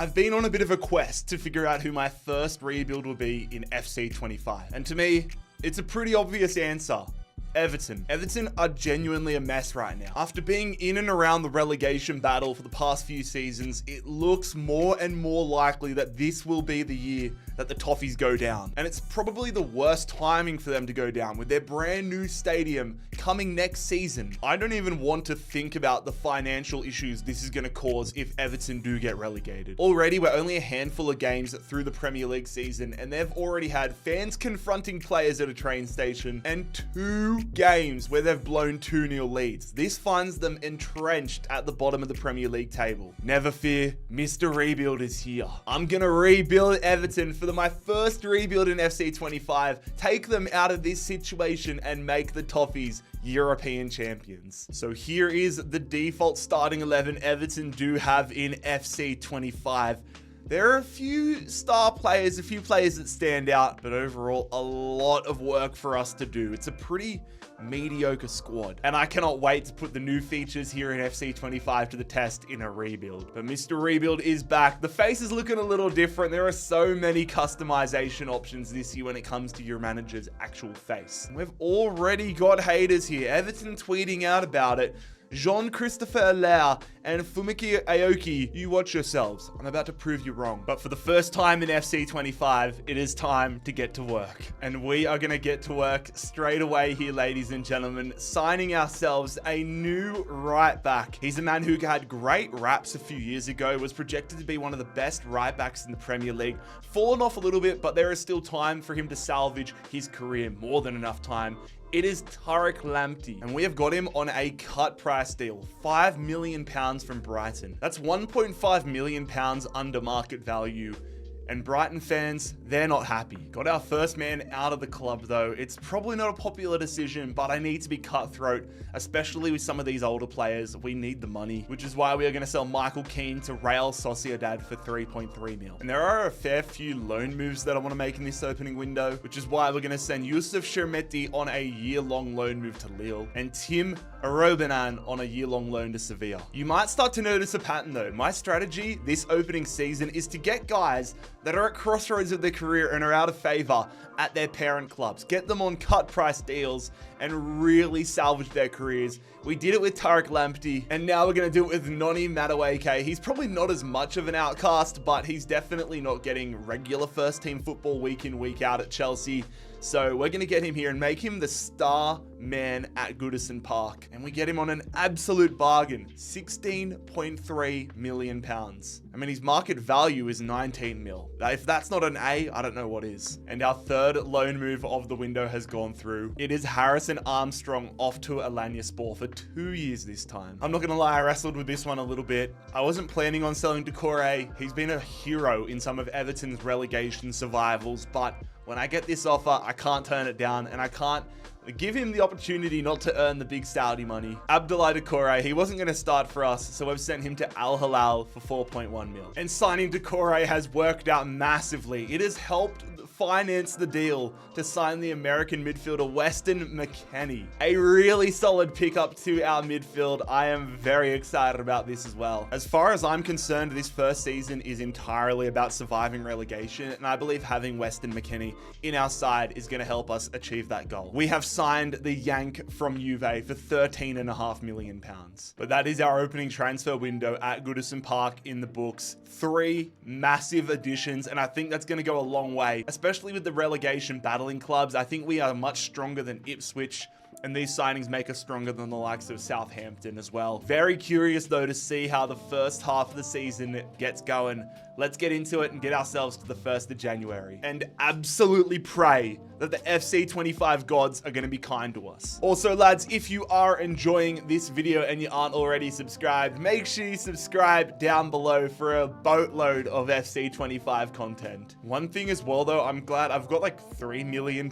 I've been on a bit of a quest to figure out who my first rebuild will be in FC25. And to me, it's a pretty obvious answer. Everton. Everton are genuinely a mess right now. After being in and around the relegation battle for the past few seasons, it looks more and more likely that this will be the year that the Toffees go down. And it's probably the worst timing for them to go down with their brand new stadium coming next season. I don't even want to think about the financial issues this is going to cause if Everton do get relegated. Already, we're only a handful of games through the Premier League season, and they've already had fans confronting players at a train station and 2 games where they've blown 2-0 leads. This finds them entrenched at the bottom of the Premier League table. Never fear, Mr. Rebuild is here. I'm gonna rebuild Everton for my first rebuild in FC25, take them out of this situation and make the Toffees European champions. So here is the default starting 11 Everton do have in FC25. There are a few star players, a few players that stand out, but overall, a lot of work for us to do. It's a pretty mediocre squad, and I cannot wait to put the new features here in FC25 to the test in a rebuild. But Mr. Rebuild is back. The face is looking a little different. There are so many customization options this year when it comes to your manager's actual face. We've already got haters here. Everton tweeting out about it. Jean-Christopher Allaire and Fumiki Aoki, you watch yourselves. I'm about to prove you wrong. But for the first time in FC25, it is time to get to work. And we are going to get to work straight away here, ladies and gentlemen, signing ourselves a new right back. He's a man who had great raps a few years ago, was projected to be one of the best right backs in the Premier League. Fallen off a little bit, but there is still time for him to salvage his career, more than enough time. It is Tariq Lamptey, and we have got him on a cut price deal, £5 million from Brighton. That's £1.5 million under market value. And Brighton fans, they're not happy. Got our first man out of the club though. It's probably not a popular decision, but I need to be cutthroat, especially with some of these older players. We need the money, which is why we are going to sell Michael Keane to Real Sociedad for 3.3 mil. And there are a fair few loan moves that I want to make in this opening window, which is why we're going to send Yusuf Shermeti on a year-long loan move to Lille and Tim Arobanan on a year-long loan to Sevilla. You might start to notice a pattern though. My strategy this opening season is to get guys that are at crossroads of their career and are out of favor at their parent clubs. Get them on cut price deals and really salvage their careers. We did it with Tariq Lamptey, and now we're going to do it with Noni Madueke. He's probably not as much of an outcast, but he's definitely not getting regular first team football week in, week out at Chelsea. So we're going to get him here and make him the star man at Goodison Park. And we get him on an absolute bargain, £16.3 million. I mean, his market value is 19 mil. If that's not an A, I don't know what is. And our third loan move of the window has gone through. It is Harrison Armstrong off to Alanyaspor for 2 years this time. I'm not going to lie, I wrestled with this one a little bit. I wasn't planning on selling Decore. He's been a hero in some of Everton's relegation survivals, but when I get this offer, I can't turn it down, and I can't give him the opportunity not to earn the big Saudi money. Abdoulaye Decore, he wasn't going to start for us, so I've sent him to Al Hilal for 4.1 mil. And signing Decore has worked out massively. It has helped finance the deal to sign the American midfielder Weston McKennie. A really solid pickup to our midfield. I am very excited about this as well. As far as I'm concerned, this first season is entirely about surviving relegation, and I believe having Weston McKennie in our side is going to help us achieve that goal. We have signed the Yank from Juve for £13.5 million. But that is our opening transfer window at Goodison Park in the books. 3 massive additions, and I think that's going to go a long way, especially with the relegation battling clubs. I think we are much stronger than Ipswich, and these signings make us stronger than the likes of Southampton as well. Very curious though to see how the first half of the season gets going. Let's get into it and get ourselves to the 1st of January and absolutely pray that the FC25 gods are going to be kind to us. Also, lads, if you are enjoying this video and you aren't already subscribed, make sure you subscribe down below for a boatload of FC25 content. One thing as well though, I'm glad I've got like £3 million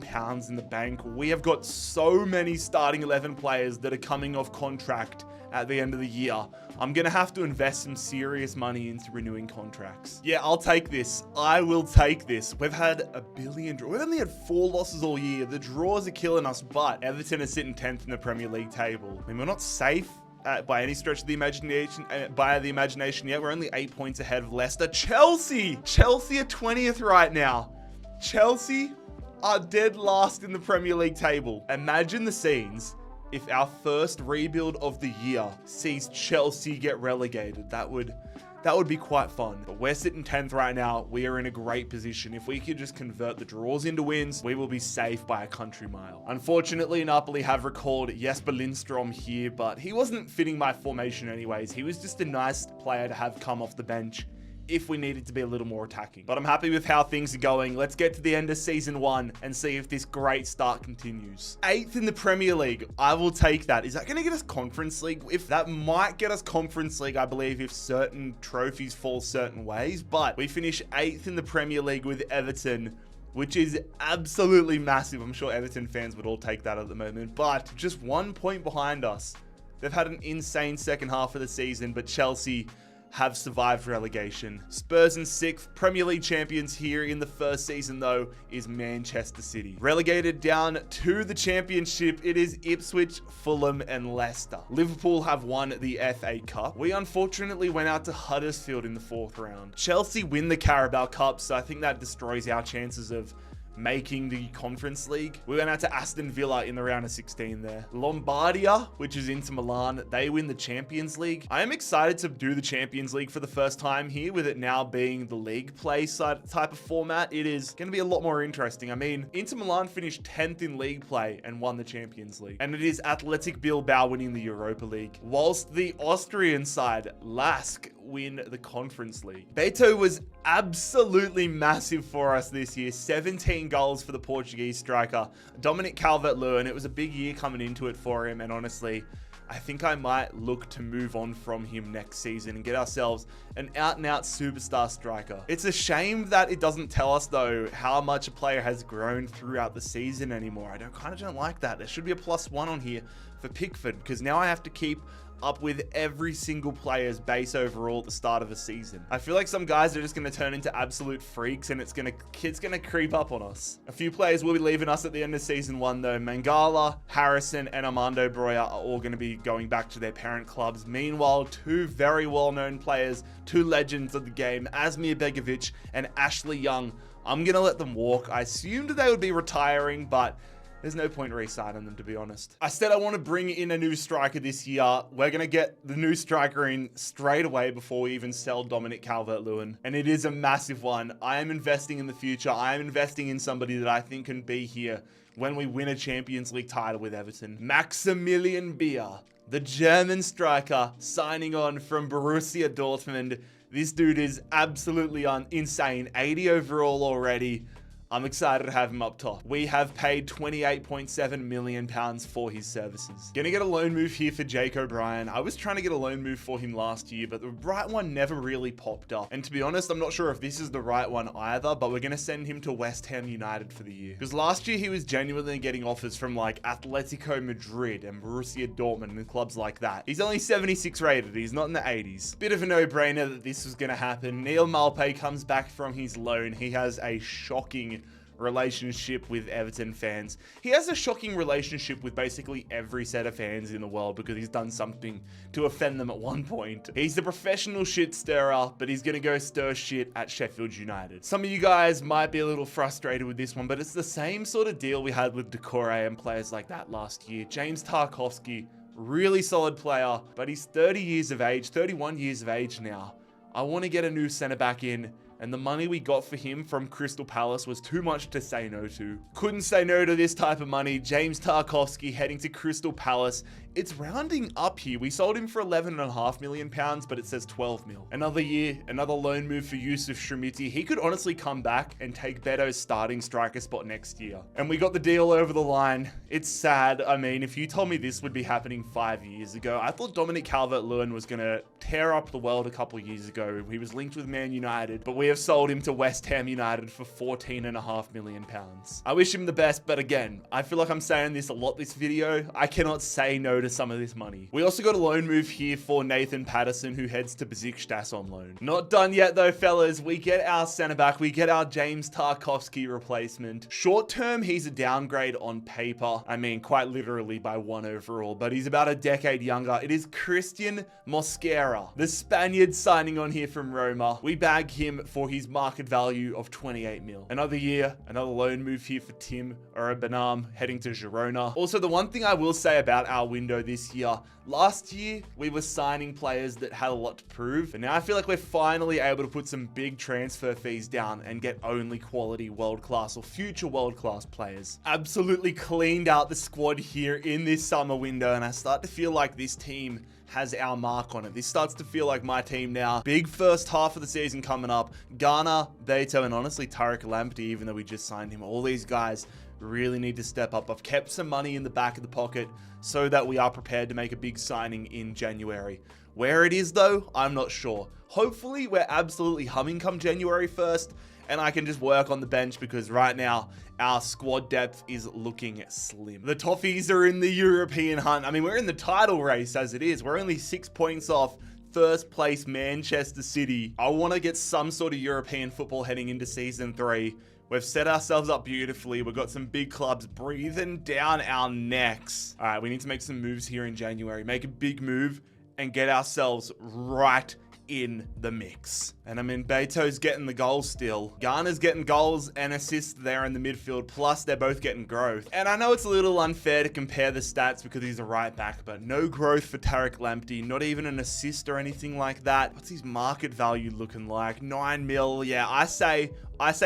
in the bank. We have got so many starting 11 players that are coming off contract at the end of the year. I'm going to have to invest some serious money into renewing contracts. Yeah, I'll take this. I will take this. We've had a billion draws. We've only had 4 losses all year. The draws are killing us, but Everton are sitting 10th in the Premier League table. I mean, we're not safe, by any stretch of the imagination. Yet we're only 8 points ahead of Leicester. Chelsea are 20th right now. Chelsea are dead last in the Premier League table. Imagine the scenes if our first rebuild of the year sees Chelsea get relegated. That would be quite fun. But we're sitting 10th right now. We are in a great position. If we could just convert the draws into wins, we will be safe by a country mile. Unfortunately, Napoli have recalled Jesper Lindstrom here, but he wasn't fitting my formation anyways. He was just a nice player to have come off the bench if we needed to be a little more attacking. But I'm happy with how things are going. Let's get to the end of season 1 and see if this great start continues. 8th in the Premier League. I will take that. Is that going to get us Conference League? If that might get us Conference League, I believe, if certain trophies fall certain ways. But we finish 8th in the Premier League with Everton, which is absolutely massive. I'm sure Everton fans would all take that at the moment. But just 1 point behind us. They've had an insane second half of the season, but Chelsea have survived relegation. Spurs in 6th. Premier League champions here in the first season, though, is Manchester City. Relegated down to the Championship, it is Ipswich, Fulham, and Leicester. Liverpool have won the FA Cup. We unfortunately went out to Huddersfield in the 4th round. Chelsea win the Carabao Cup, so I think that destroys our chances of making the Conference League. We went out to Aston Villa in the round of 16 there. Lombardia, which is Inter Milan, they win the Champions League. I am excited to do the Champions League for the first time here, with it now being the league play type of format. It is going to be a lot more interesting. I mean, Inter Milan finished 10th in league play and won the Champions League. And it is Athletic Bilbao winning the Europa League, whilst the Austrian side, LASK, win the Conference League. Beto was absolutely massive for us this year. 17 goals for the Portuguese striker, Dominic Calvert-Lewin. It was a big year coming into it for him, and honestly, I think I might look to move on from him next season and get ourselves an out-and-out superstar striker. It's a shame that it doesn't tell us, though, how much a player has grown throughout the season anymore. I kind of don't like that. There should be a +1 on here for Pickford, because now I have to keep up with every single player's base overall at the start of a season. I feel like some guys are just going to turn into absolute freaks, and it's going to creep up on us. A few players will be leaving us at the end of season 1, though. Mangala, Harrison, and Armando Broja are all going to be going back to their parent clubs. Meanwhile, 2 very well-known players, 2 legends of the game, Asmir Begovic and Ashley Young, I'm going to let them walk. I assumed they would be retiring, but there's no point re-signing them, to be honest. I said I want to bring in a new striker this year. We're going to get the new striker in straight away before we even sell Dominic Calvert-Lewin. And it is a massive one. I am investing in the future. I am investing in somebody that I think can be here when we win a Champions League title with Everton. Maximilian Beer, the German striker, signing on from Borussia Dortmund. This dude is absolutely insane. 80 overall already. I'm excited to have him up top. We have paid £28.7 million for his services. Gonna get a loan move here for Jake O'Brien. I was trying to get a loan move for him last year, but the right one never really popped up. And to be honest, I'm not sure if this is the right one either, but we're gonna send him to West Ham United for the year. Because last year he was genuinely getting offers from like Atletico Madrid and Borussia Dortmund and clubs like that. He's only 76 rated. He's not in the 80s. Bit of a no-brainer that this was gonna happen. Neil Malpe comes back from his loan. He has a shocking relationship with Everton fans. He has a shocking relationship with basically every set of fans in the world, because he's done something to offend them at one point. He's the professional shit stirrer, but he's gonna go stir shit at Sheffield United. Some of you guys might be a little frustrated with this one, but it's the same sort of deal we had with Decore and players like that last year. James Tarkowski, really solid player, but he's 30 years of age, 31 years of age now. I want to get a new centre back in, and the money we got for him from Crystal Palace was too much to say no to. Couldn't say no to this type of money. James Tarkowski heading to Crystal Palace. It's rounding up here. We sold him for £11.5 million, but it says 12 mil. Another year, another loan move for Yusuf Shramiti. He could honestly come back and take Beto's starting striker spot next year. And we got the deal over the line. It's sad. I mean, if you told me this would be happening 5 years ago, I thought Dominic Calvert-Lewin was going to tear up the world a couple years ago. He was linked with Man United, but we have sold him to West Ham United for £14.5 million. I wish him the best, but again, I feel like I'm saying this a lot this video. I cannot say no to some of this money. We also got a loan move here for Nathan Patterson, who heads to Besiktas on loan. Not done yet though, fellas. We get our center back. We get our James Tarkowski replacement. Short term, he's a downgrade on paper. I mean, quite literally by 1 overall, but he's about a decade younger. It is Christian Mosquera, the Spaniard signing on here from Roma. We bag him for his market value of 28 mil. Another year, another loan move here for Tim Benam heading to Girona. Also, the one thing I will say about our window this year, last year we were signing players that had a lot to prove, and now I feel like we're finally able to put some big transfer fees down and get only quality world-class or future world-class players. Absolutely cleaned out the squad here in this summer window, and I start to feel like this team has our mark on it. This starts to feel like my team now. Big first half of the season coming up. Ghana, Beto, and honestly Tariq Lamptey, even though we just signed him. All these guys really need to step up. I've kept some money in the back of the pocket so that we are prepared to make a big signing in January. Where it is though, I'm not sure. Hopefully we're absolutely humming come January 1st and I can just work on the bench, because right now our squad depth is looking slim. The Toffees are in the European hunt. I mean, we're in the title race as it is. We're only 6 points off first place Manchester City. I want to get some sort of European football heading into season 3. We've set ourselves up beautifully. We've got some big clubs breathing down our necks. All right, we need to make some moves here in January. Make a big move and get ourselves right in the mix. And I mean, Beto's getting the goals still. Ghana's getting goals and assists there in the midfield, plus they're both getting growth. And I know it's a little unfair to compare the stats because he's a right back, but no growth for Tariq Lamptey, not even an assist or anything like that. What's his market value looking like? 9 mil. Yeah, I say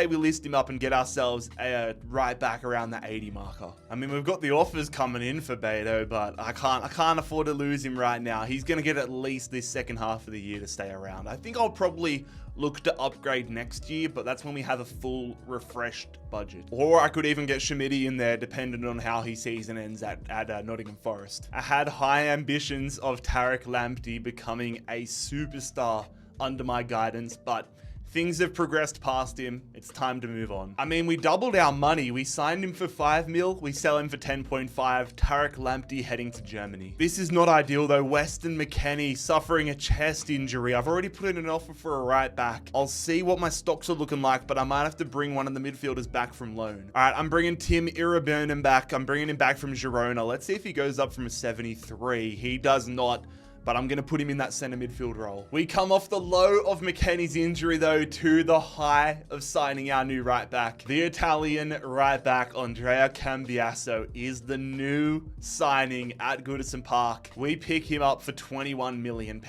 we list him up and get ourselves a right back around the 80 marker. I mean, we've got the offers coming in for Beto, but I can't afford to lose him right now. He's going to get at least this second half of the year to stay around. I think I'll probably look to upgrade next year, but that's when we have a full refreshed budget. Or I could even get Schmidty in there, depending on how his season ends at Nottingham Forest. I had high ambitions of Tariq Lamptey becoming a superstar under my guidance, but things have progressed past him. It's time to move on. I mean, we doubled our money. We signed him for 5 mil. We sell him for 10.5. Tariq Lamptey heading to Germany. This is not ideal though. Weston McKennie suffering a chest injury. I've already put in an offer for a right back. I'll see what my stocks are looking like, but I might have to bring one of the midfielders back from loan. All right, I'm bringing Tim Iraburnham back. I'm bringing him back from Girona. Let's see if he goes up from a 73. He does not, but I'm going to put him in that center midfield role. We come off the low of McKennie's injury though to the high of signing our new right back. The Italian right back Andrea Cambiaso is the new signing at Goodison Park. We pick him up for £21 million.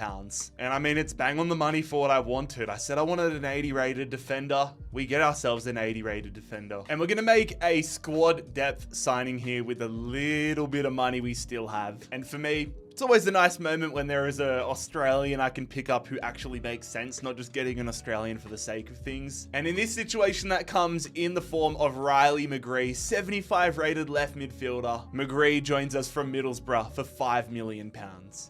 And I mean, it's bang on the money for what I wanted. I said I wanted an 80 rated defender. We get ourselves an 80 rated defender. And we're going to make a squad depth signing here with a little bit of money we still have. And for me, it's always a nice moment when there is an Australian I can pick up who actually makes sense, not just getting an Australian for the sake of things. And in this situation, that comes in the form of Riley McGree, 75 rated left midfielder. McGree joins us from Middlesbrough for £5 million.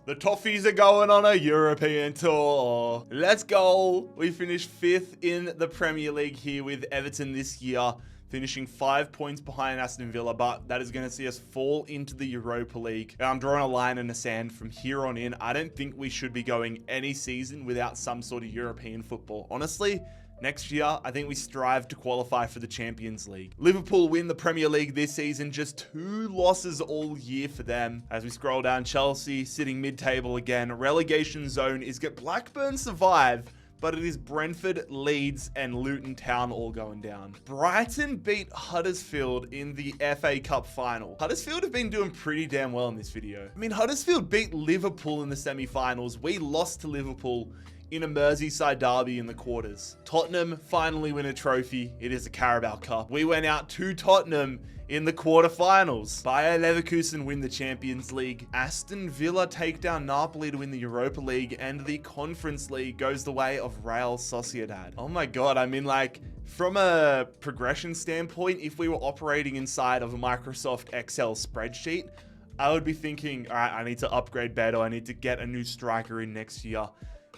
The Toffees are going on a European tour. Let's go. We finished 5th in the Premier League here with Everton this year, finishing 5 points behind Aston Villa, but that is going to see us fall into the Europa League. I'm drawing a line in the sand from here on in. I don't think we should be going any season without some sort of European football. Honestly, next year, I think we strive to qualify for the Champions League. Liverpool win the Premier League this season, just 2 losses all year for them. As we scroll down, Chelsea sitting mid-table again. Relegation zone is get Blackburn survive, but it is Brentford, Leeds, and Luton Town all going down. Brighton beat Huddersfield in the FA Cup final. Huddersfield have been doing pretty damn well in this video. I mean, Huddersfield beat Liverpool in the semi-finals. We lost to Liverpool in a Merseyside derby in the quarters. Tottenham finally win a trophy. It is a Carabao Cup. We went out to Tottenham in the quarterfinals. Bayer Leverkusen win the Champions League. Aston Villa take down Napoli to win the Europa League, and the Conference League goes the way of Real Sociedad. Oh my God, I mean, like, from a progression standpoint, if we were operating inside of a Microsoft Excel spreadsheet, I would be thinking, all right, I need to upgrade Beto. I need to get a new striker in next year.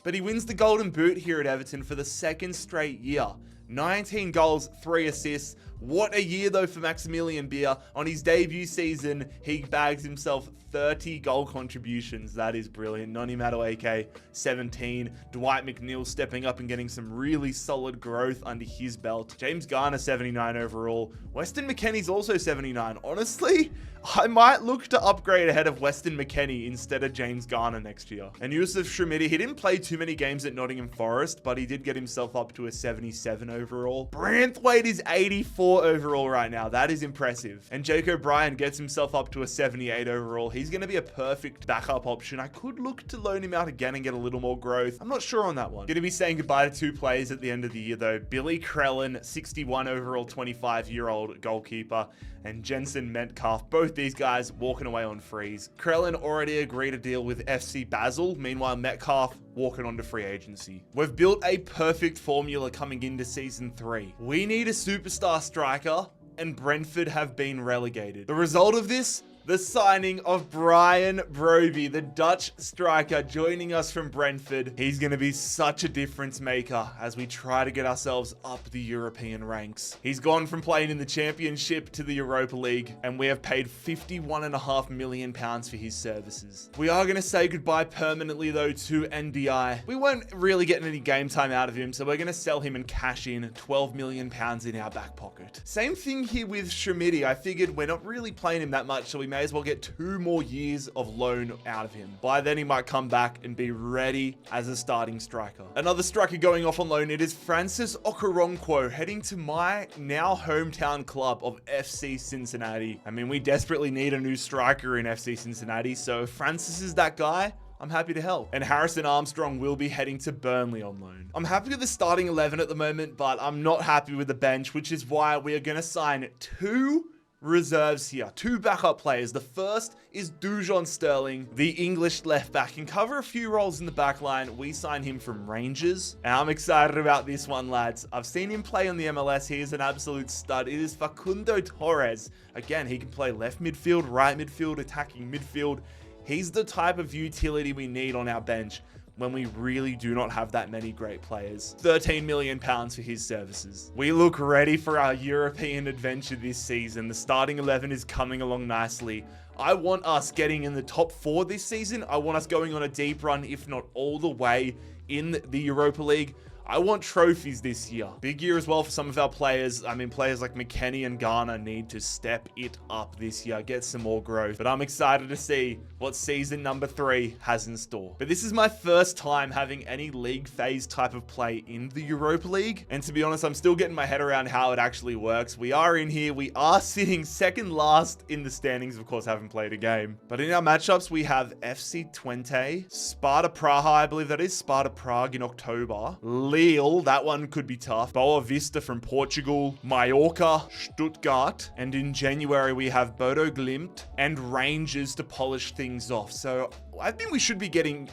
But he wins the Golden Boot here at Everton for the 2nd straight year. 19 goals, 3 assists, What a year though for Maximilian Beer. On his debut season, he bags himself 30 goal contributions. That is brilliant. Noni Madueke, 17. Dwight McNeil stepping up and getting some really solid growth under his belt. James Garner, 79 overall. Weston McKennie's also 79. Honestly, I might look to upgrade ahead of Weston McKennie instead of James Garner next year. And Yusuf Shramidi, he didn't play too many games at Nottingham Forest, but he did get himself up to a 77 overall. Branthwaite is 84 overall right now. That is impressive. And Jake O'Brien gets himself up to a 78 overall. He's going to be a perfect backup option. I could look to loan him out again and get a little more growth. I'm not sure on that one. Going to be saying goodbye to 2 players at the end of the year though. Billy Krellin, 61 overall, 25-year-old goalkeeper, and Jensen Metcalf. Both these guys walking away on frees. Krellin already agreed a deal with FC Basel. Meanwhile, Metcalf walking onto free agency. We've built a perfect formula coming into season 3. We need a superstar striker, and Brentford have been relegated. The result of this? The signing of Brian Broby, the Dutch striker, joining us from Brentford. He's going to be such a difference maker as we try to get ourselves up the European ranks. He's gone from playing in the Championship to the Europa League, and we have paid £51.5 million for his services. We are going to say goodbye permanently, though, to NDI. We weren't really getting any game time out of him, so we're going to sell him and cash in £12 million in our back pocket. Same thing here with Shramidi. I figured we're not really playing him that much, so we may as well get 2 more years of loan out of him. By then, he might come back and be ready as a starting striker. Another striker going off on loan, it is Francis Okoronkwo, heading to my now hometown club of FC Cincinnati. I mean, we desperately need a new striker in FC Cincinnati, so if Francis is that guy, I'm happy to help. And Harrison Armstrong will be heading to Burnley on loan. I'm happy with the starting 11 at the moment, but I'm not happy with the bench, which is why we are going to sign 2 reserves here. 2 backup players. The first is Dujon Sterling, the English left back. Can cover a few roles in the back line. We signed him from Rangers, and I'm excited about this one, lads. I've seen him play on the MLS. He is an absolute stud. It is Facundo Torres. Again, he can play left midfield, right midfield, attacking midfield. He's the type of utility we need on our bench when we really do not have that many great players. £13 million for his services. We look ready for our European adventure this season. The starting 11 is coming along nicely. I want us getting in the top 4 this season. I want us going on a deep run, if not all the way in the Europa League. I want trophies this year. Big year as well for some of our players. I mean, players like McKennie and Garner need to step it up this year, get some more growth. But I'm excited to see what season number 3 has in store. But this is my first time having any league phase type of play in the Europa League. And to be honest, I'm still getting my head around how it actually works. We are in here. We are sitting second last in the standings. Of course, haven't played a game. But in our matchups, we have FC25, Sparta Praha, I believe that is, Sparta Prague in October. Lille, that one could be tough. Boa Vista from Portugal, Mallorca, Stuttgart, and in January we have Bodo Glimt and Rangers to polish things off. So I think we should be getting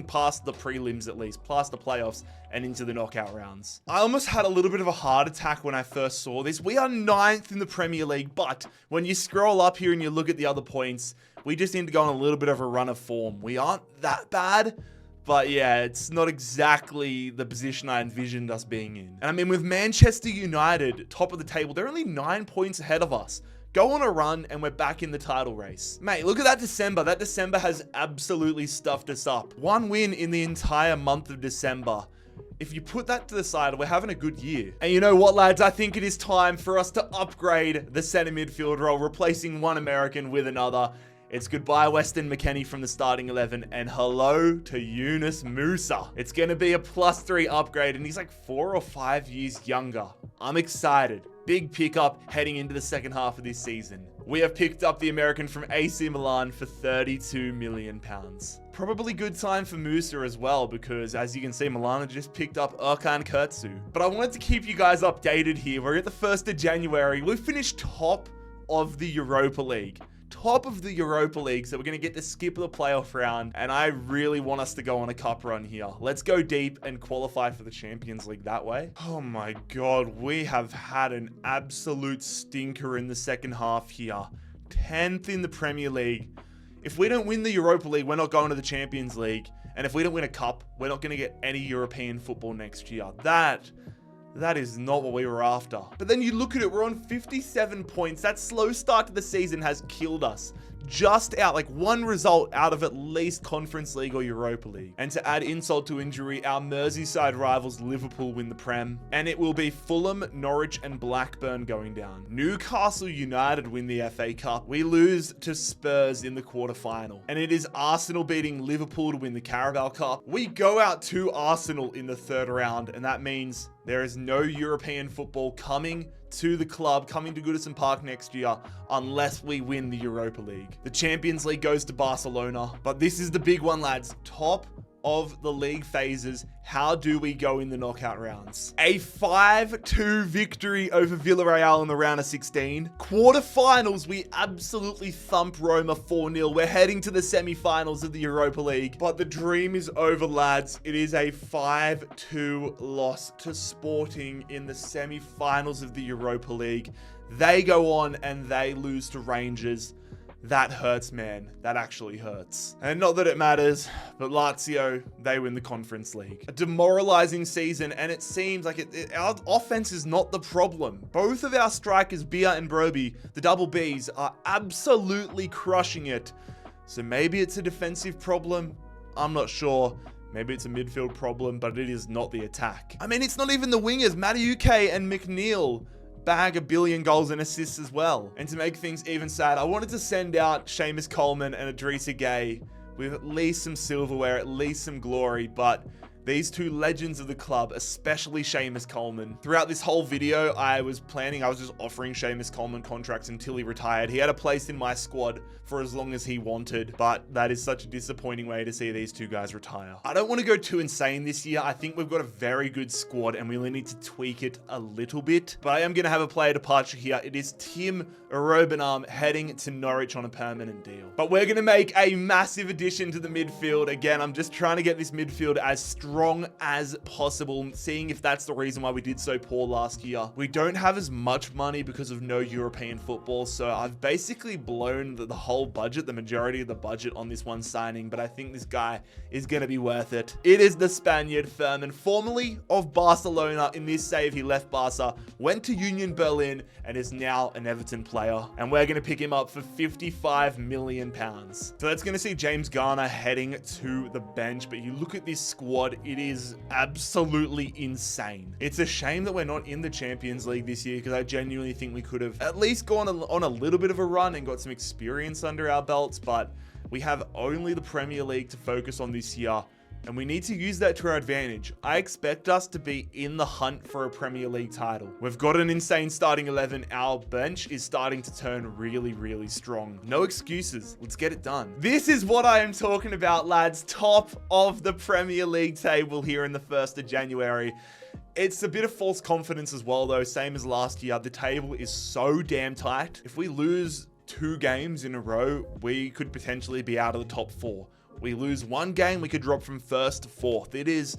past the prelims at least, past the playoffs and into the knockout rounds. I almost had a little bit of a heart attack when I first saw this. We are 9th in the Premier League, but when you scroll up here and you look at the other points, we just need to go on a little bit of a run of form. We aren't that bad. But yeah, it's not exactly the position I envisioned us being in. And I mean, with Manchester United top of the table, they're only 9 points ahead of us. Go on a run and we're back in the title race. Mate, look at that December. That December has absolutely stuffed us up. 1 win in the entire month of December. If you put that to the side, we're having a good year. And you know what, lads? I think it is time for us to upgrade the center midfield role, replacing one American with another. It's goodbye Weston McKennie from the starting 11 and hello to Yunus Musa. It's going to be a +3 upgrade and he's like 4 or 5 years younger. I'm excited. Big pickup heading into the second half of this season. We have picked up the American from AC Milan for £32 million. Probably good time for Musa as well because as you can see, Milan have just picked up Erkan Kurtzu. But I wanted to keep you guys updated here. We're at the 1st of January. We finished top of the Europa League. Top of the Europa League, so we're going to get to skip the playoff round, and I really want us to go on a cup run here. Let's go deep and qualify for the Champions League that way. Oh my god, we have had an absolute stinker in the second half here. 10th in the Premier League. If we don't win the Europa League, we're not going to the Champions League, and if we don't win a cup, we're not going to get any European football next year. That That is not what we were after. But then you look at it, we're on 57 points. That slow start to the season has killed us. Just out, like one result out of at least Conference League or Europa League. And to add insult to injury, our Merseyside rivals Liverpool win the Prem. And it will be Fulham, Norwich, and Blackburn going down. Newcastle United win the FA Cup. We lose to Spurs in the quarterfinal. And it is Arsenal beating Liverpool to win the Carabao Cup. We go out to Arsenal in the third round, and that means there is no European football coming to the club, coming to Goodison Park next year, unless we win the Europa League. The Champions League goes to Barcelona, but this is the big one, lads. Top of the league phases, how do we go in the knockout rounds? A 5-2 victory over Villarreal in the round of 16. Quarterfinals, we absolutely thump Roma 4-0. We're heading to the semi-finals of the Europa League, but the dream is over, lads. It is a 5-2 loss to Sporting in the semi-finals of the Europa League. They go on and they lose to Rangers. That hurts, man. That actually hurts. And not that it matters, but Lazio, they win the Conference League. A demoralizing season, and it seems like our offense is not the problem. Both of our strikers, Bia and Broby, the double Bs, are absolutely crushing it. So maybe it's a defensive problem. I'm not sure. Maybe it's a midfield problem, but it is not the attack. I mean, it's not even the wingers. Madueke and McNeil bag 1 billion goals and assists as well. And to make things even sad, I wanted to send out Seamus Coleman and Idrissa Gueye with at least some silverware, at least some glory, but these two legends of the club, especially Seamus Coleman. Throughout this whole video, I was just offering Seamus Coleman contracts until he retired. He had a place in my squad for as long as he wanted, but that is such a disappointing way to see these two guys retire. I don't want to go too insane this year. I think we've got a very good squad and we only need to tweak it a little bit, but I am going to have a player departure here. It is Tim Robbenarm heading to Norwich on a permanent deal. But we're going to make a massive addition to the midfield. Again, I'm just trying to get this midfield as strong as possible, seeing if that's the reason why we did so poor last year. We don't have as much money because of no European football, so I've basically blown the whole budget, the majority of the budget on this one signing, but I think this guy is going to be worth it. It is the Spaniard Fermin, formerly of Barcelona. In this save, he left Barca, went to Union Berlin, and is now an Everton player. And we're going to pick him up for £55 million. So that's going to see James Garner heading to the bench, but you look at this squad, it is absolutely insane. It's a shame that we're not in the Champions League this year, because I genuinely think we could have at least gone on a little bit of a run and got some experience under our belts, but we have only the Premier League to focus on this year, and we need to use that to our advantage. I expect us to be in the hunt for a Premier League title. We've got an insane starting 11. Our bench is starting to turn really, really strong. No excuses. Let's get it done. This is what I am talking about, lads. Top of the Premier League table here in the 1st of January. It's a bit of false confidence as well, though. Same as last year. The table is so damn tight. If we lose 2 games in a row, we could potentially be out of the top 4. We lose 1 game, we could drop from 1st to 4th. It is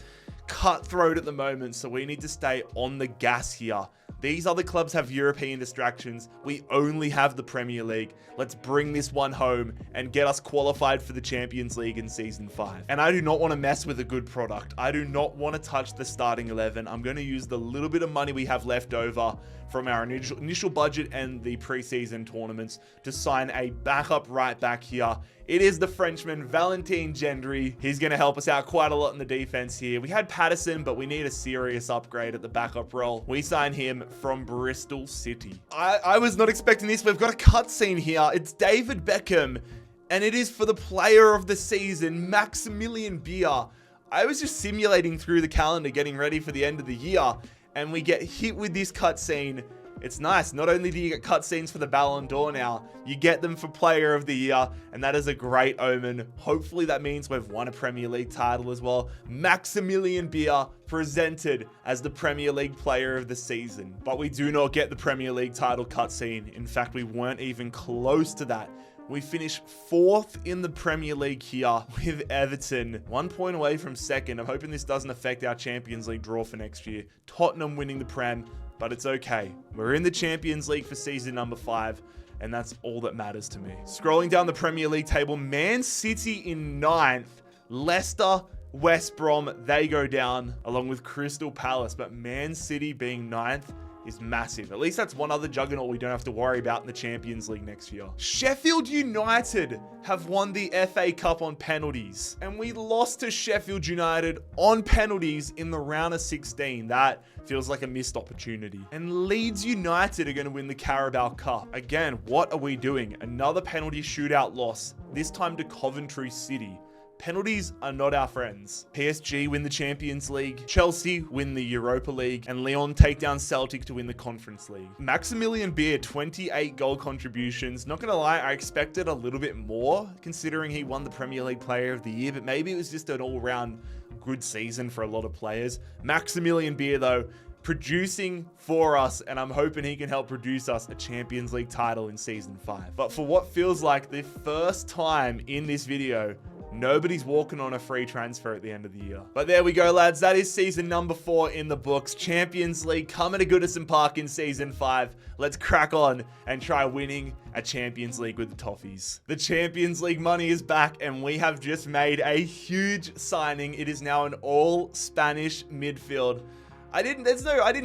cutthroat at the moment, so we need to stay on the gas here. These other clubs have European distractions. We only have the Premier League. Let's bring this one home and get us qualified for the Champions League in Season 5. And I do not want to mess with a good product. I do not want to touch the starting 11. I'm going to use the little bit of money we have left over from our initial budget and the preseason tournaments to sign a backup right back here. It is the Frenchman, Valentin Gendry. He's going to help us out quite a lot in the defense here. We had Patterson, but we need a serious upgrade at the backup role. We sign him from Bristol City. I was not expecting this. We've got a cutscene here. It's David Beckham, and it is for the player of the season, Maximilian Beer. I was just simulating through the calendar, getting ready for the end of the year, and we get hit with this cutscene. It's nice. Not only do you get cutscenes for the Ballon d'Or now, you get them for Player of the Year, and that is a great omen. Hopefully that means we've won a Premier League title as well. Maximilian Beer presented as the Premier League Player of the Season. But we do not get the Premier League title cutscene. In fact, we weren't even close to that. We finished 4th in the Premier League here with Everton, 1 point away from 2nd. I'm hoping this doesn't affect our Champions League draw for next year. Tottenham winning the Prem, but it's okay. We're in the Champions League for season number 5, and that's all that matters to me. Scrolling down the Premier League table, Man City in 9th, Leicester West Brom, they go down along with Crystal Palace, but Man City being 9th is massive. At least that's one other juggernaut we don't have to worry about in the Champions League next year. Sheffield United have won the FA Cup on penalties, and we lost to Sheffield United on penalties in the round of 16. That feels like a missed opportunity. And Leeds United are going to win the Carabao Cup. Again, what are we doing? Another penalty shootout loss, this time to Coventry City. Penalties are not our friends. PSG win the Champions League, Chelsea win the Europa League, and Lyon take down Celtic to win the Conference League. Maximilian Beer, 28 goal contributions. Not gonna lie, I expected a little bit more considering he won the Premier League Player of the Year, but maybe it was just an all-round good season for a lot of players. Maximilian Beer though, producing for us, and I'm hoping he can help produce us a Champions League title in Season 5. But for what feels like the first time in this video, nobody's walking on a free transfer at the end of the year. But there we go, lads. That is season number 4 in the books. Champions League coming to Goodison Park in Season 5. Let's crack on and try winning a Champions League with the Toffees. The Champions League money is back, and we have just made a huge signing. It is now an all-Spanish midfield. I didn't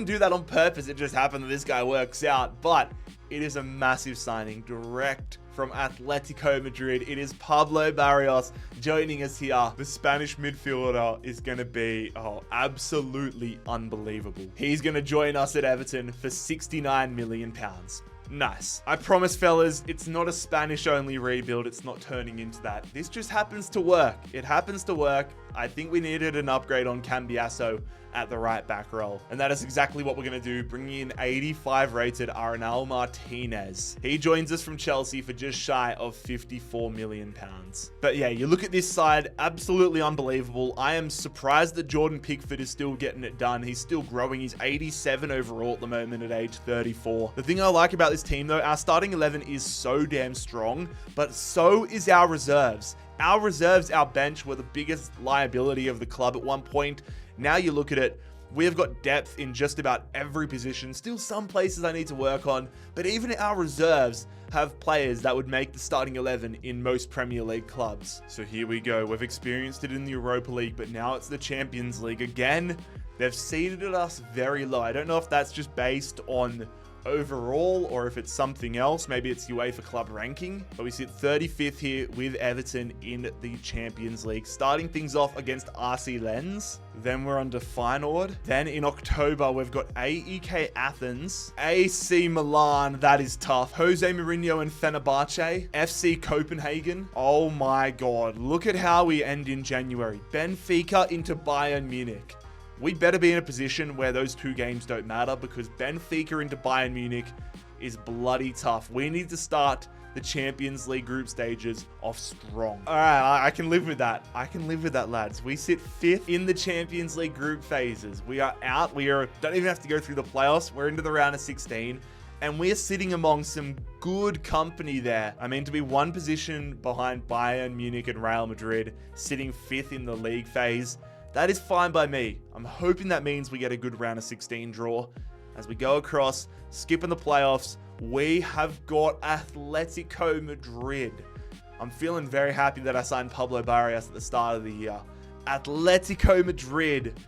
do that on purpose. It just happened that this guy works out, but it is a massive signing direct from Atletico Madrid. It is Pablo Barrios joining us here. The Spanish midfielder is going to be absolutely unbelievable. He's going to join us at Everton for £69 million. Nice. I promise, fellas, it's not a Spanish-only rebuild. It's not turning into that. This just happens to work. It happens to work. I think we needed an upgrade on Cambiasso at the right back role. And that is exactly what we're going to do, bringing in 85 rated Arenal Martinez. He joins us from Chelsea for just shy of £54 million. But yeah, you look at this side, absolutely unbelievable. I am surprised that Jordan Pickford is still getting it done. He's still growing. He's 87 overall at the moment at age 34. The thing I like about this team though, our starting 11 is so damn strong, but so is our reserves. Our reserves, our bench, were the biggest liability of the club at one point. Now you look at it, we have got depth in just about every position. Still some places I need to work on, but even our reserves have players that would make the starting 11 in most Premier League clubs. So here we go. We've experienced it in the Europa League, but now it's the Champions League. Again, they've seeded us very low. I don't know if that's just based on overall or if it's something else. Maybe it's UEFA club ranking, but we sit 35th here with Everton in the Champions League, starting things off against RC Lens. Then we're under Feyenoord. Then in October we've got AEK Athens, AC Milan, that is tough, Jose Mourinho and Fenerbahce, FC Copenhagen. Oh my god, look at how we end in January. Benfica into Bayern Munich. We better be in a position where those two games don't matter, because Benfica into Bayern Munich is bloody tough. We need to start the Champions League group stages off strong. All right, I can live with that. I can live with that, lads. We sit 5th in the Champions League group phases. We are out. Don't even have to go through the playoffs. We're into the round of 16. And we're sitting among some good company there. I mean, to be one position behind Bayern Munich and Real Madrid, sitting 5th in the league phase, that is fine by me. I'm hoping that means we get a good round of 16 draw. As we go across, skipping the playoffs, we have got Atletico Madrid. I'm feeling very happy that I signed Pablo Barrios at the start of the year. Atletico Madrid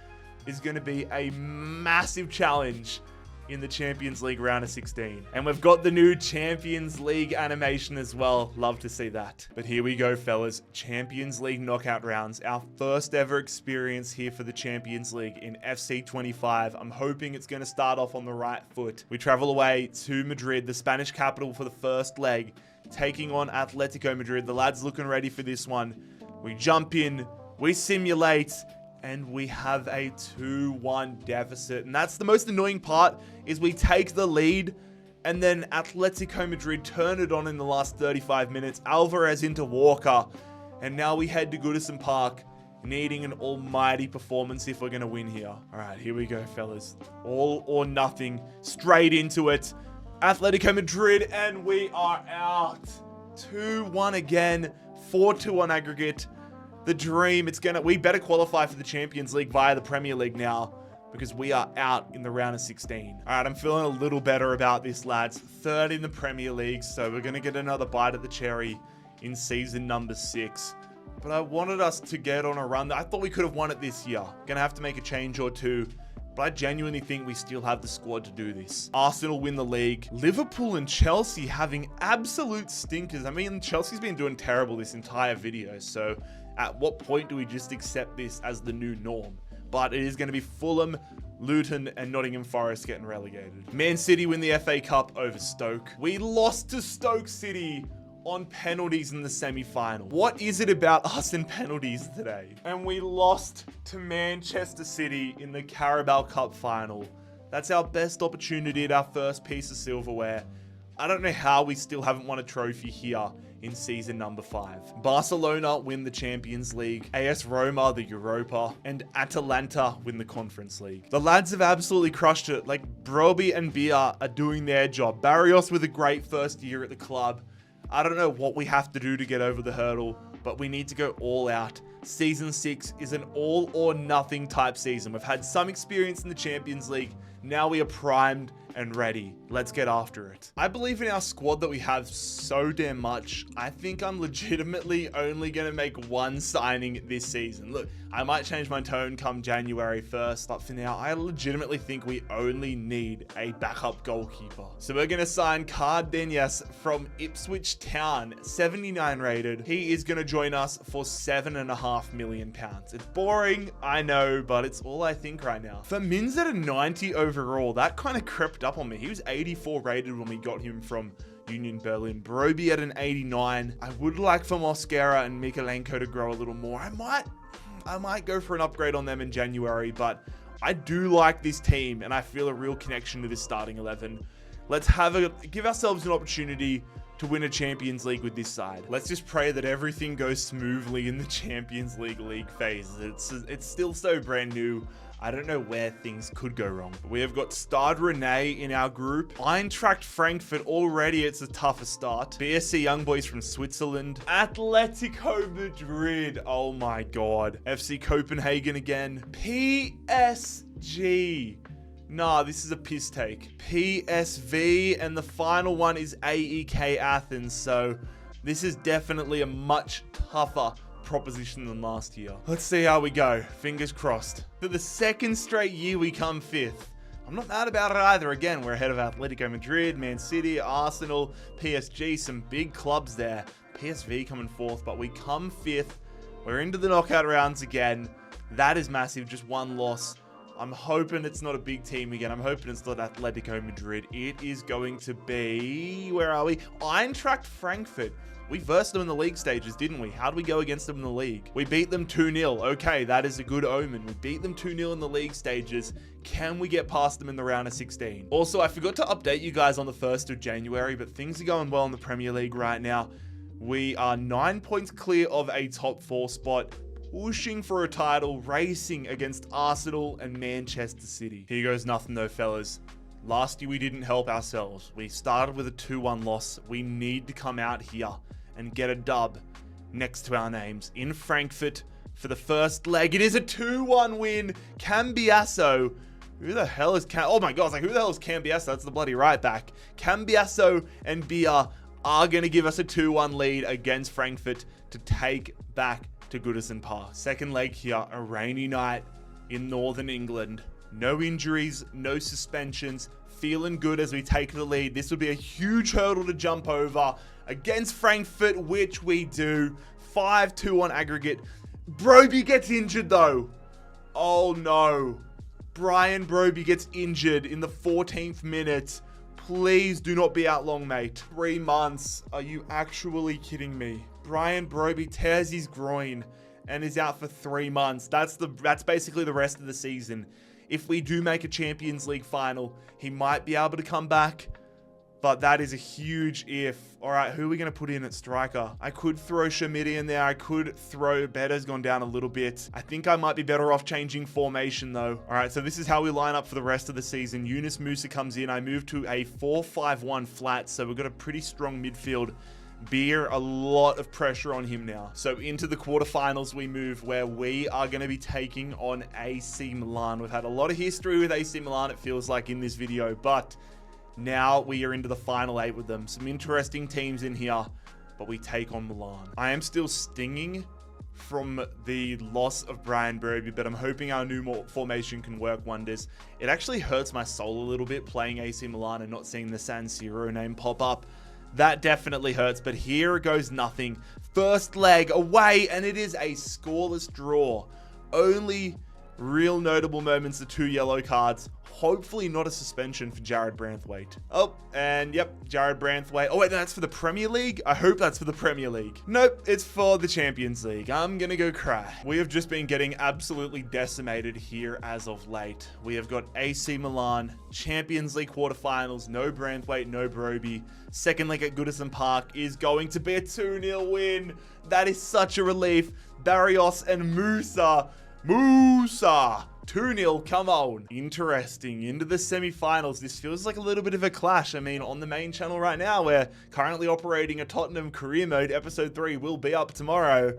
is going to be a massive challenge in the Champions League round of 16. And we've got the new Champions League animation as well. Love to see that. But here we go, fellas. Champions League knockout rounds. Our first ever experience here for the Champions League in FC25. I'm hoping it's going to start off on the right foot. We travel away to Madrid, the Spanish capital, for the first leg, taking on Atletico Madrid. The lads looking ready for this one. We jump in, we simulate, and we have a 2-1 deficit. And that's the most annoying part, is we take the lead and then Atletico Madrid turn it on in the last 35 minutes. Alvarez into Walker. And now we head to Goodison Park, needing an almighty performance if we're going to win here. All right, here we go, fellas. All or nothing. Straight into it. Atletico Madrid, and we are out. 2-1 again. 4-2 on aggregate. The dream, we better qualify for the Champions League via the Premier League now, because we are out in the round of 16. All right, I'm feeling a little better about this, lads. 3rd in the Premier League, so we're going to get another bite at the cherry in season number 6. but I wanted us to get on a run. I thought we could have won it this year. Gonna have to make a change or two, but I genuinely think we still have the squad to do this. Arsenal win the league. Liverpool and Chelsea having absolute stinkers. I mean, Chelsea's been doing terrible this entire video, so at what point do we just accept this as the new norm? But it is going to be Fulham, Luton, and Nottingham Forest getting relegated. Man City win the FA Cup over Stoke. We lost to Stoke City on penalties in the semi-final. What is it about us and penalties today? And we lost to Manchester City in the Carabao Cup final. That's our best opportunity at our first piece of silverware. I don't know how we still haven't won a trophy here in season number 5. Barcelona win the Champions League, AS Roma the Europa, and Atalanta win the Conference League. The lads have absolutely crushed it. Like, Broby and Bia are doing their job. Barrios with a great first year at the club. I don't know what we have to do to get over the hurdle, but we need to go all out. Season 6 is an all or nothing type season. We've had some experience in the Champions League. Now we are primed and ready. Let's get after it. I believe in our squad that we have so damn much. I think I'm legitimately only going to make one signing this season. Look, I might change my tone come January 1st, but for now, I legitimately think we only need a backup goalkeeper. So we're going to sign Cardenas from Ipswich Town, 79 rated. He is going to join us for £7.5 million. It's boring, I know, but it's all I think right now. For Mins at a 90 overall, that kind of crept up on me. He was 84 rated when we got him from Union Berlin. Broby at an 89. I would like for Mosquera and Mikalenko to grow a little more. I might go for an upgrade on them in January, but I do like this team and I feel a real connection to this starting 11. Let's give ourselves an opportunity to win a Champions League with this side. Let's just pray that everything goes smoothly in the Champions League phases. It's still so brand new. I don't know where things could go wrong. We have got Stade Rennais in our group. Eintracht Frankfurt, already it's a tougher start. BSC Young Boys from Switzerland. Atletico Madrid, oh my God. FC Copenhagen again. PSG. Nah, this is a piss take. PSV, and the final one is AEK Athens, so this is definitely a much tougher proposition than last year. Let's see how we go. Fingers crossed. For the second straight year, we come 5th. I'm not mad about it either. Again, we're ahead of Atletico Madrid, Man City, Arsenal, PSG, some big clubs there. PSV coming 4th, but we come 5th. We're into the knockout rounds again. That is massive, just one loss. I'm hoping it's not a big team again. I'm hoping it's not Atletico Madrid. It is going to be, where are we? Eintracht Frankfurt. We versed them in the league stages, didn't we? How did we go against them in the league? We beat them 2-0. Okay, that is a good omen. We beat them 2-0 in the league stages. Can we get past them in the round of 16? Also, I forgot to update you guys on the 1st of January, but things are going well in the Premier League right now. We are 9 points clear of a top 4 spot, pushing for a title, racing against Arsenal and Manchester City. Here goes nothing though, fellas. Last year we didn't help ourselves. We started with a 2-1 loss. We need to come out here and get a dub next to our names in Frankfurt for the first leg. It is a 2-1 win. Cambiasso. Who the hell is oh my God, who the hell is Cambiasso? That's the bloody right back. Cambiasso and Bia are going to give us a 2-1 lead against Frankfurt to take back to Goodison Park. Second leg here, a rainy night in Northern England. No injuries, no suspensions. Feeling good as we take the lead. This would be a huge hurdle to jump over against Frankfurt, which we do. 5-2 on aggregate. Broby gets injured though. Oh no. Brian Broby gets injured in the 14th minute. Please do not be out long, mate. 3 months. Are you actually kidding me? Brian Broby tears his groin and is out for 3 months. That's basically the rest of the season. If we do make a Champions League final, he might be able to come back, but that is a huge if. All right, who are we going to put in at striker? I could throw Shamidi in there. I could throw Better's gone down a little bit. I think I might be better off changing formation though. All right, so this is how we line up for the rest of the season. Yunus Musa comes in. I move to a 4-5-1 flat, so we've got a pretty strong midfield. Beer, a lot of pressure on him now. So into the quarterfinals we move, where we are going to be taking on AC Milan. We've had a lot of history with AC Milan, it feels like, in this video, but now we are into the final 8 with them. Some interesting teams in here, but we take on Milan. I am still stinging from the loss of Brian Broby, but I'm hoping our new formation can work wonders. It actually hurts my soul a little bit playing AC Milan and not seeing the San Siro name pop up. That definitely hurts, but here goes nothing. First leg away, and it is a scoreless draw. Only real notable moments, the 2 yellow cards. Hopefully not a suspension for Jarrad Branthwaite. Oh, and yep, Jarrad Branthwaite. Oh wait, no, that's for the Premier League? I hope that's for the Premier League. Nope, it's for the Champions League. I'm gonna go cry. We have just been getting absolutely decimated here as of late. We have got AC Milan, Champions League quarterfinals, no Branthwaite, no Broby. Second leg at Goodison Park is going to be a 2-0 win. That is such a relief. Barrios and Musa. 2-0, come on. Interesting, into the semi-finals. This feels like a little bit of a clash. I mean, on the main channel right now, we're currently operating a Tottenham career mode. Episode 3 will be up tomorrow.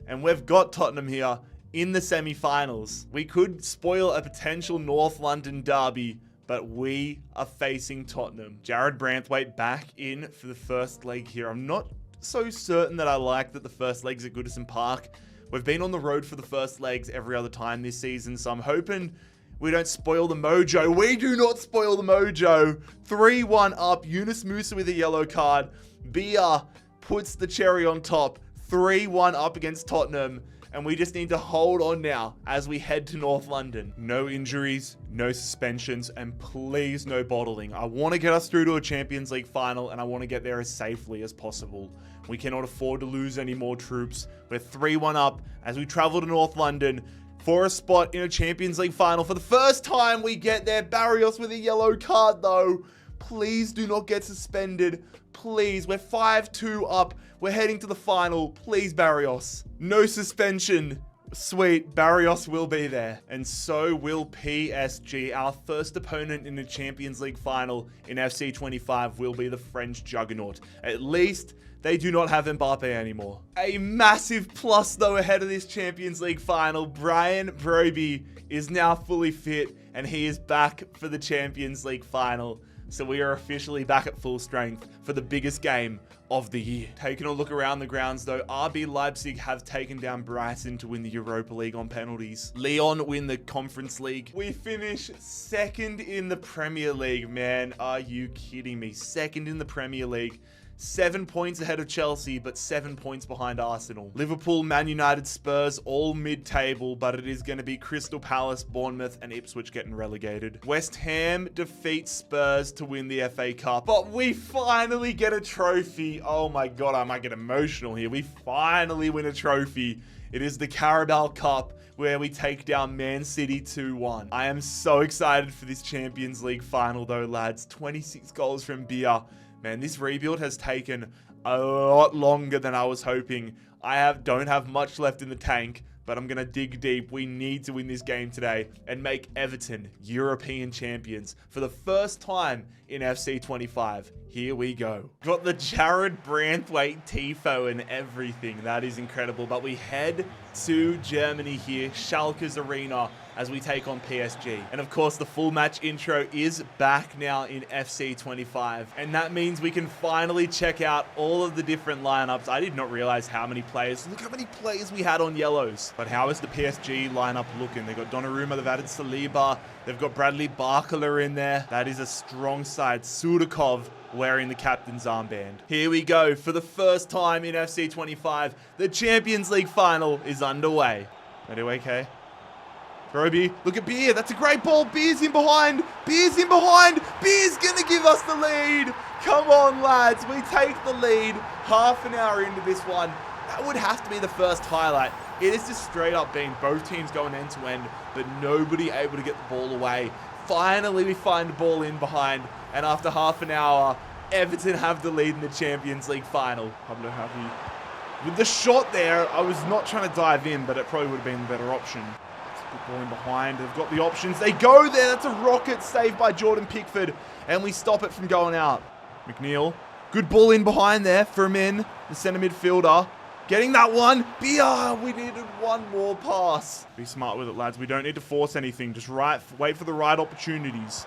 And we've got Tottenham here in the semi-finals. We could spoil a potential North London derby, but we are facing Tottenham. Jarrad Branthwaite back in for the first leg here. I'm not so certain that I like that the first leg's at Goodison Park. We've been on the road for the first legs every other time this season, so I'm hoping we don't spoil the mojo. We do not spoil the mojo. 3-1 up. Yunus Musa with a yellow card. Bia puts the cherry on top. 3-1 up against Tottenham. And we just need to hold on now as we head to North London. No injuries, no suspensions, and please no bottling. I want to get us through to a Champions League final, and I want to get there as safely as possible. We cannot afford to lose any more troops. We're 3-1 up as we travel to North London for a spot in a Champions League final. For the first time we get there, Barrios with a yellow card though. Please do not get suspended. Please, we're 5-2 up. We're heading to the final. Please, Barrios. No suspension. Sweet, Barrios will be there. And so will PSG. Our first opponent in the Champions League final in FC25 will be the French juggernaut. At least they do not have Mbappe anymore. A massive plus though ahead of this Champions League final. Brian Broby is now fully fit and he is back for the Champions League final. So we are officially back at full strength for the biggest game of the year. Taking a look around the grounds though, RB Leipzig have taken down Brighton to win the Europa League on penalties. Lyon win the Conference League. We finish second in the Premier League, man. Are you kidding me? Second in the Premier League. 7 points ahead of Chelsea, but 7 points behind Arsenal. Liverpool, Man United, Spurs, all mid-table, but it is going to be Crystal Palace, Bournemouth, and Ipswich getting relegated. West Ham defeats Spurs to win the FA Cup, but we finally get a trophy. Oh my God, I might get emotional here. We finally win a trophy. It is the Carabao Cup, where we take down Man City 2-1. I am so excited for this Champions League final though, lads. 26 goals from Bia. Man, this rebuild has taken a lot longer than I was hoping. I don't have much left in the tank, but I'm going to dig deep. We need to win this game today and make Everton European champions for the first time in FC25. Here we go. Got the Jarrad Branthwaite tifo and everything. That is incredible. But we head to Germany here, Schalke's arena, as we take on PSG. And of course, the full match intro is back now in FC25. And that means we can finally check out all of the different lineups. I did not realize how many players. Look how many players we had on yellows. But how is the PSG lineup looking? They've got Donnarumma, they've added Saliba, they've got Bradley Barcola in there. That is a strong side. Sudakov wearing the captain's armband. Here we go. For the first time in FC25, the Champions League final is underway. Okay. Broby, look at Beer. That's a great ball. Beer's in behind. Beer's in behind. Beer's going to give us the lead. Come on, lads. We take the lead half an hour into this one. That would have to be the first highlight. It is just straight up being both teams going end to end, but nobody able to get the ball away. Finally, we find the ball in behind, and after half an hour, Everton have the lead in the Champions League final. Pablo Happy. With the shot there, I was not trying to dive in, but it probably would have been the better option. Good ball in behind. They've got the options. They go there. That's a rocket saved by Jordan Pickford, and we stop it from going out. McNeil. Good ball in behind there for Min, the centre midfielder. Getting that one. Bia, we needed one more pass. Be smart with it, lads. We don't need to force anything. Just wait for the right opportunities.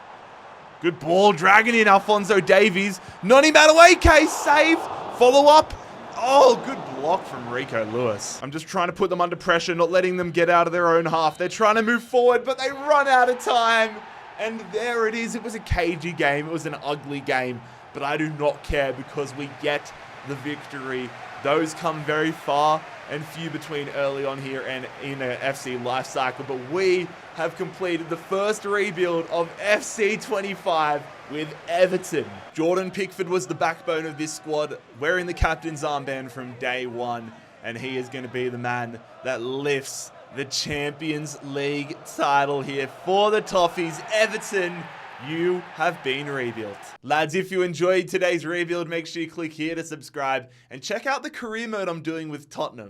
Good ball. Dragging in Alphonso Davies. Noni Madueke saved. Follow up. Oh, good block from Rico Lewis. I'm just trying to put them under pressure, not letting them get out of their own half. They're trying to move forward, but they run out of time. And there it is. It was a cagey game. It was an ugly game, but I do not care because we get the victory. Those come very far and few between early on here and in an FC life cycle, but we have completed the first rebuild of FC25 with Everton. Jordan Pickford was the backbone of this squad, wearing the captain's armband from day one, and he is going to be the man that lifts the Champions League title here for the Toffees. Everton, you have been rebuilt. Lads, if you enjoyed today's rebuild, make sure you click here to subscribe and check out the career mode I'm doing with Tottenham.